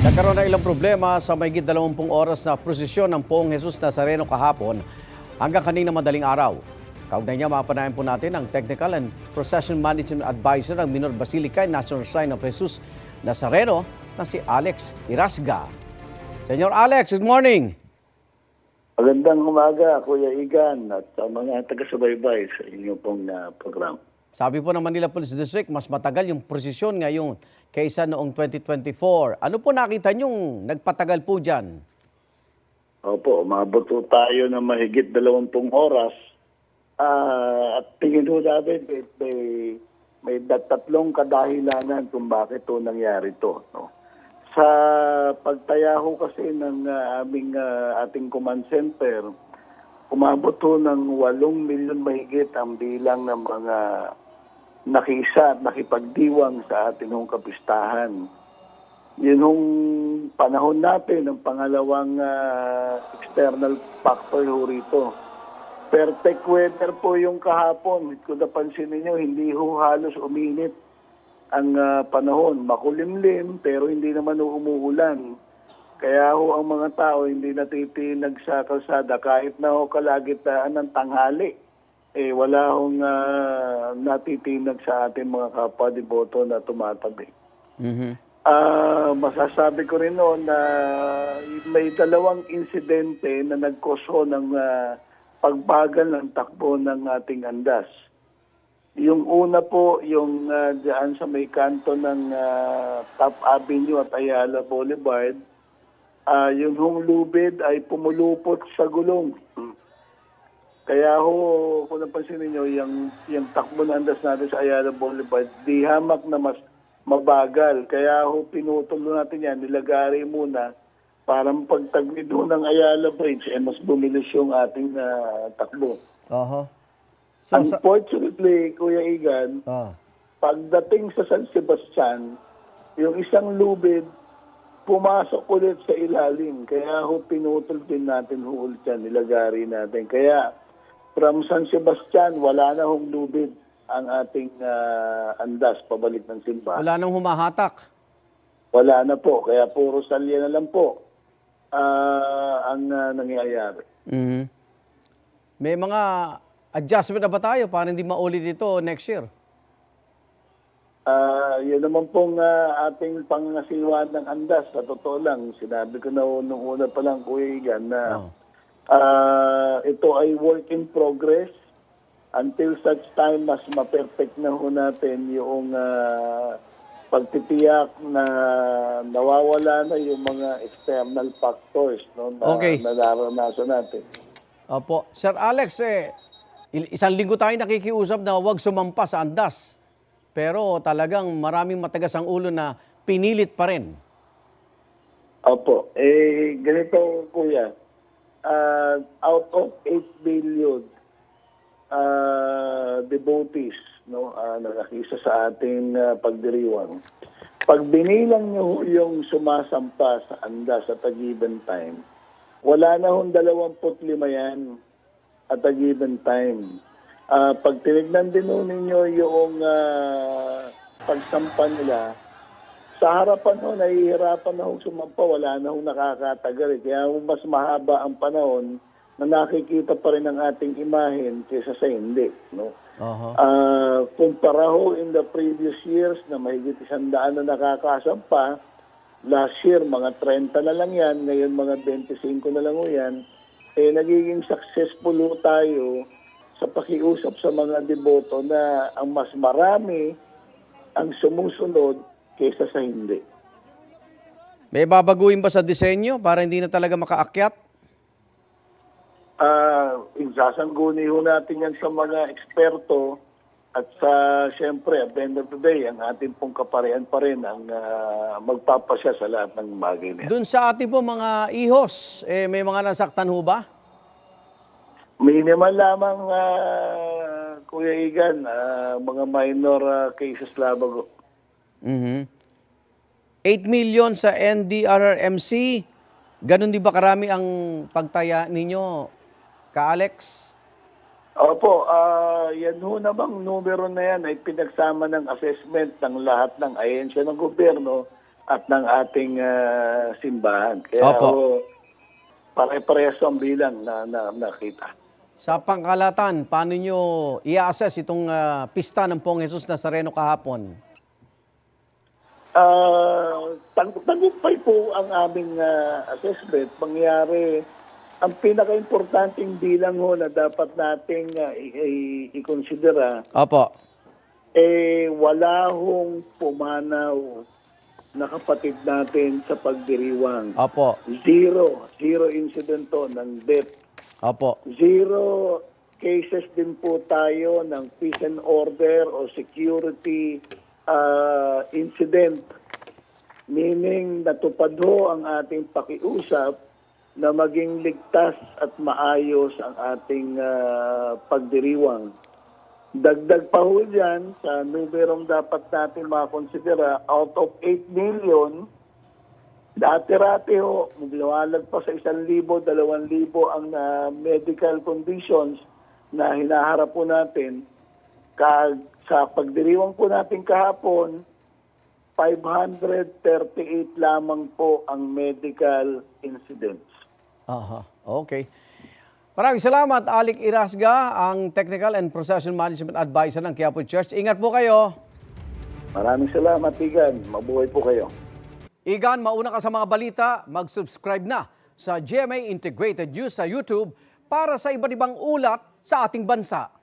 Nagkaroon ng ilang problema sa mahigit 20 oras na prosesyon ng Poong Jesus Nazareno kahapon hanggang kanina madaling araw. Kaugnay niya, mapanayan po natin ang Technical and Procession Management Advisor ng Minor Basilica and National Shrine of Jesus Nazareno na si Alex Irasga. Senyor Alex, good morning! Magandang umaga, Kuya Igan, at sa mga taga-subaybay sa inyo pong program. Sabi po ng Manila Police District, mas matagal yung prosesyon ngayon kaysa noong 2024. Ano po nakita niyong nagpatagal po dyan? Opo, umabot po tayo ng mahigit 20 oras. At tingin ho natin, may tatlong kadahilanan kung bakit ito nangyari to. No? Sa pagtaya ho kasi ng ating command center, umabot ho ng 8 milyon mahigit ang bilang ng mga nakisa at nakipagdiwang sa ating hong kapistahan. Yun hong panahon natin, ang pangalawang external factor ho rito. Perfect weather po yung kahapon. Kung napansin ninyo, hindi ho halos uminit ang panahon. Makulimlim pero hindi naman umuulan. Kaya ho ang mga tao hindi natitinag sa kalsada kahit na ho kalagitnaan ng tanghali. Wala hong natitinag sa ating mga kapwa-deboto na tumatabi. Masasabi ko rin noon na may dalawang insidente na nagkoso ng pagbagal ng takbo ng ating andas. Yung una po, yung dyan sa may kanto ng Top Avenue at Ayala Boulevard, yung hong lubid ay pumulupot sa gulong. Kaya ho, kung napansin ninyo, yung takbo ng andas natin sa Ayala Boulevard, di hamak na mas mabagal. Kaya ho, pinutol natin yan, nilagari muna para pagtagwid ho ng Ayala Bridge, mas bumilis yung ating takbo. Unfortunately, Kuya Igan, pagdating sa San Sebastian, yung isang lubid, pumasok ulit sa ilalim. Kaya ho, pinutol din natin ho ulit yan, nilagari natin. Kaya, from San Sebastian, wala na hong lubid ang ating andas pabalik ng simbahan. Wala nang humahatak? Wala na po. Kaya puro salya na lang po ang nangyayari. May mga adjustment na ba tayo para hindi maulit ito next year? Yun naman pong ating pangasiwaan ng andas. Sa totoo lang, sinabi ko na nung una pa lang, Kuya Igan, na ito ay work in progress until such time mas ma-perfect na ho natin yung pagtitiyak na nawawala na yung mga external factors na naranasan natin. Opo. Sir Alex, isang linggo tayo nakikiusap na huwag sumampa sa andas. Pero talagang maraming matagas ang ulo na pinilit pa rin. Opo. Ganito, Kuya. Out of 8 billion devotees na nakisa sa ating pagdiriwang, pag binilang nyo yung sumasampa sa andas at a given time, wala na hong 25 yan at a given time. Pag tinignan din ninyo yung pagsampa nila, sa harapan ho, nahihirapan na hong sumampa, wala na hong nakakatagal. Kaya mas mahaba ang panahon na nakikita pa rin ang ating imahen kaysa sa hindi. No? Kumpara ho in the previous years na mahigit 100 na nakakasampa, last year mga 30 na lang yan, ngayon mga 25 na lang ho yan, nagiging successful ho tayo sa pakiusap sa mga deboto na ang mas marami ang sumusunod kaysa sa hindi. May babaguhin ba sa disenyo para hindi na talaga makaakyat? Sasangguni ho natin yan sa mga eksperto at sa, siyempre, at the end of the day, ang ating pong kaparian pa rin ang magpapasya sa lahat ng bagay niya. Doon sa ating po mga ihos, may mga nasaktan ho ba? Minimal lamang, Kuya Igan, mga minor cases lamang. 8 million sa NDRRMC. Ganon di ba karami ang pagtaya ninyo, Ka-Alex? Opo, yan ho namang numero na yan ay pinagsama ng assessment ng lahat ng ahensya ng gobyerno at ng ating simbahan. Kaya Opo. pare-parehas ang bilang na nakita. Sa pangkalatan, paano nyo i-assess itong pista ng Poong Jesus Nazareno kahapon? Tagumpay po ang aming assessment. Mangyari, ang pinaka-importanting bilang ho na dapat nating i-considera, Opo. wala hong pumanaw na kapatid natin sa pagdiriwang. Opo. Zero incident to ng death. Opo. Zero cases din po tayo ng peace and order o security incident. Meaning, natupad ho ang ating pakiusap na maging ligtas at maayos ang ating pagdiriwang. Dagdag pa ho dyan sa numerong dapat natin makonsidera, out of 8 million, dati-rati ho, lumalag pa sa 1,000, 2,000 ang medical conditions na hinaharap po natin. Sa pagdiriwang po natin kahapon, 538 lamang po ang medical incidents. Aha. Okay. Maraming salamat, Alec Irasga, ang Technical and Procession Management Advisor ng Quiapo Church. Ingat po kayo. Maraming salamat, Igan. Mabuhay po kayo. Igan, mauna ka sa mga balita, mag-subscribe na sa GMA Integrated News sa YouTube para sa iba't ibang ulat sa ating bansa.